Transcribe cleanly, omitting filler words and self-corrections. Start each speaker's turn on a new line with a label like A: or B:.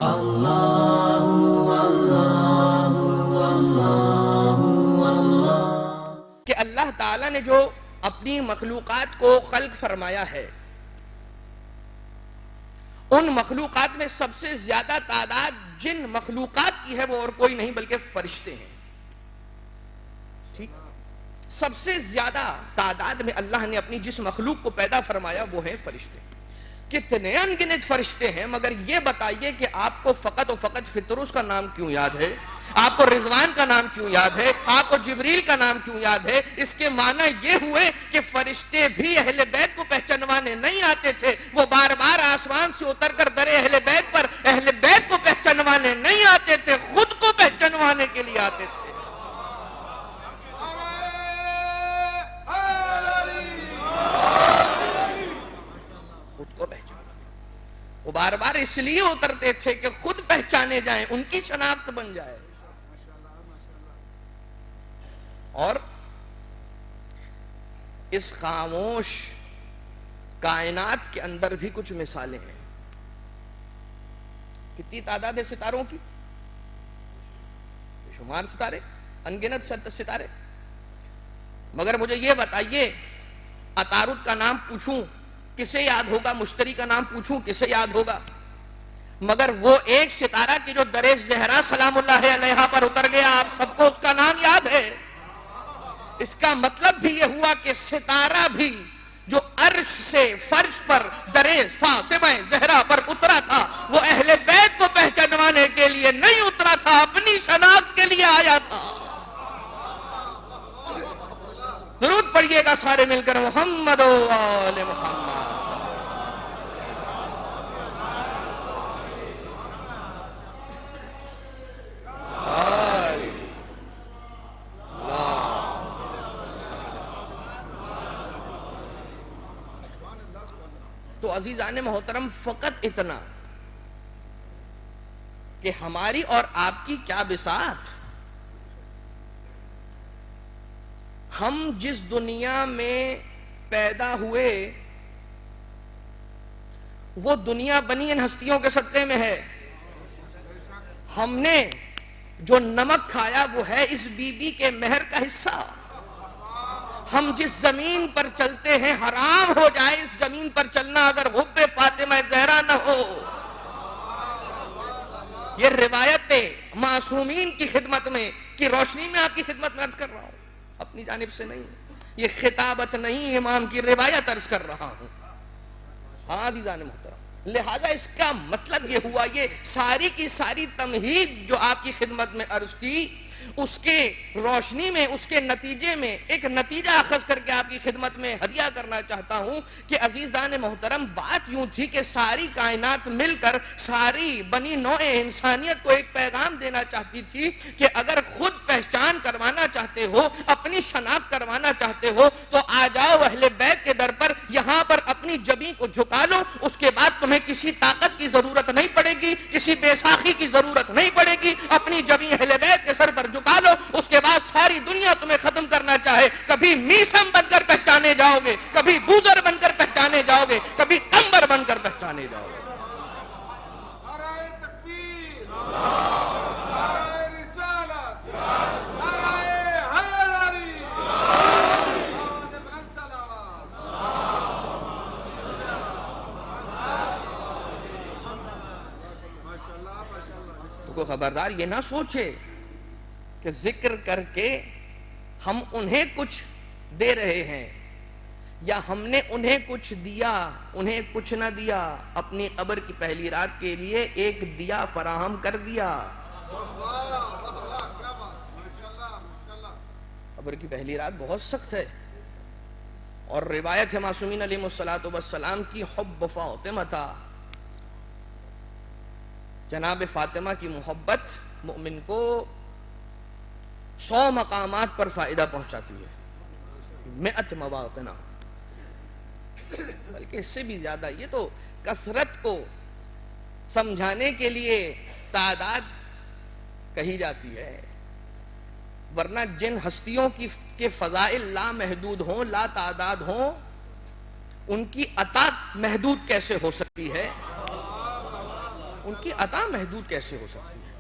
A: کہ اللہ تعالیٰ نے جو اپنی مخلوقات کو خلق فرمایا ہے، ان مخلوقات میں سب سے زیادہ تعداد جن مخلوقات کی ہے وہ اور کوئی نہیں بلکہ فرشتے ہیں. ٹھیک، سب سے زیادہ تعداد میں اللہ نے اپنی جس مخلوق کو پیدا فرمایا وہ ہیں فرشتے. کتنے ان گنت فرشتے ہیں، مگر یہ بتائیے کہ آپ کو فقط و فقط فطروس کا نام کیوں یاد ہے؟ آپ کو رضوان کا نام کیوں یاد ہے؟ آپ کو جبریل کا نام کیوں یاد ہے؟ اس کے معنی یہ ہوئے کہ فرشتے بھی اہل بیت کو پہچانوانے نہیں آتے تھے، وہ بار بار آسمان سے اتر کر در اہل بیت پر اہل بیت کو پہچانوانے نہیں آتے تھے، خود کو پہچانوانے کے لیے آتے تھے. خود کو پہچان، وہ بار بار اس لیے اترتے تھے کہ خود پہچانے جائیں، ان کی شناخت بن جائے. اور اس خاموش کائنات کے اندر بھی کچھ مثالیں ہیں. کتنی تعداد ہے ستاروں کی؟ بے شمار ستارے، انگنت ستارے. مگر مجھے یہ بتائیے، عطارد کا نام پوچھوں کسے یاد ہوگا؟ مشتری کا نام پوچھوں کسے یاد ہوگا؟ مگر وہ ایک ستارہ کی جو در زہرا سلام اللہ علیہا پر اتر گیا، آپ سب کو اس کا نام یاد ہے. اس کا مطلب بھی یہ ہوا کہ ستارہ بھی جو عرش سے فرش پر در فاطمہ زہرا پر اترا تھا، وہ اہل بیت کو پہچانوانے کے لیے نہیں اترا تھا، اپنی شناخت کے لیے آیا تھا. درود پڑھیے گا سارے مل کر، محمد و آل محمد. تو عزیزان محترم، فقط اتنا کہ ہماری اور آپ کی کیا بساط. ہم جس دنیا میں پیدا ہوئے وہ دنیا بنی ان ہستیوں کے صدقے میں ہے. ہم نے جو نمک کھایا وہ ہے اس بی بی کے مہر کا حصہ. ہم جس زمین پر چلتے ہیں حرام ہو جائے اس زمین پر چلنا اگر حب فاطمہ زہرا نہ ہو. یہ روایت معصومین کی خدمت میں کی روشنی میں آپ کی خدمت میں عرض کر رہا ہوں، اپنی جانب سے نہیں. یہ خطابت نہیں، امام کی روایت عرض کر رہا ہوں. ہاں عزیزان محترم، لہذا اس کا مطلب یہ ہوا، یہ ساری کی ساری تمہید جو آپ کی خدمت میں عرض کی، اس کے روشنی میں، اس کے نتیجے میں ایک نتیجہ اخذ کر کے آپ کی خدمت میں ہدیہ کرنا چاہتا ہوں کہ عزیزان محترم، بات یوں تھی کہ ساری کائنات مل کر ساری بنی نوع انسانیت کو ایک پیغام دینا چاہتی تھی کہ اگر خود پہچان کروانا چاہتے ہو، اپنی شناخت کروانا چاہتے ہو تو آ جاؤ اہل بیت کے در پر، یہاں پر اپنی جبین کو جھکا لو. اس کے بعد تمہیں کسی طاقت کی ضرورت نہیں پڑے گی، کسی بیساکھی کی ضرورت نہیں پڑے گی. اپنی جبین اہل بیت کے سر پر جھکا لو. اس کے بعد ساری دنیا تمہیں ختم کرنا چاہے، کبھی میسم بن کر پہچانے جاؤ گے، کبھی بوزر بن کر پہچانے جاؤ گے، کبھی کمبر بن کر پہچانے جاؤ گے.
B: نعرہ تکبیر، نعرہ رسالت، نعرہ حیدری، آواز بلند آواز. ماشاءاللہ ماشاءاللہ.
A: تو کوئی خبردار یہ نہ سوچے کہ ذکر کر کے ہم انہیں کچھ دے رہے ہیں یا ہم نے انہیں کچھ دیا، انہیں کچھ نہ دیا. اپنی قبر کی پہلی رات کے لیے ایک دیا فراہم کر دیا. قبر کی پہلی رات بہت سخت ہے، اور روایت ہے معصومین علیہ الصلوۃ والسلام کی، حب فاطمہ تھا، جناب فاطمہ کی محبت مومن کو 100 مقامات پر فائدہ پہنچاتی ہے. 100 مواطن، بلکہ اس سے بھی زیادہ. یہ تو کثرت کو سمجھانے کے لیے تعداد کہی جاتی ہے، ورنہ جن ہستیوں کے فضائل لا محدود ہوں، لا تعداد ہوں، ان کی عطا محدود کیسے ہو سکتی ہے؟ ان کی عطا محدود کیسے ہو سکتی ہے؟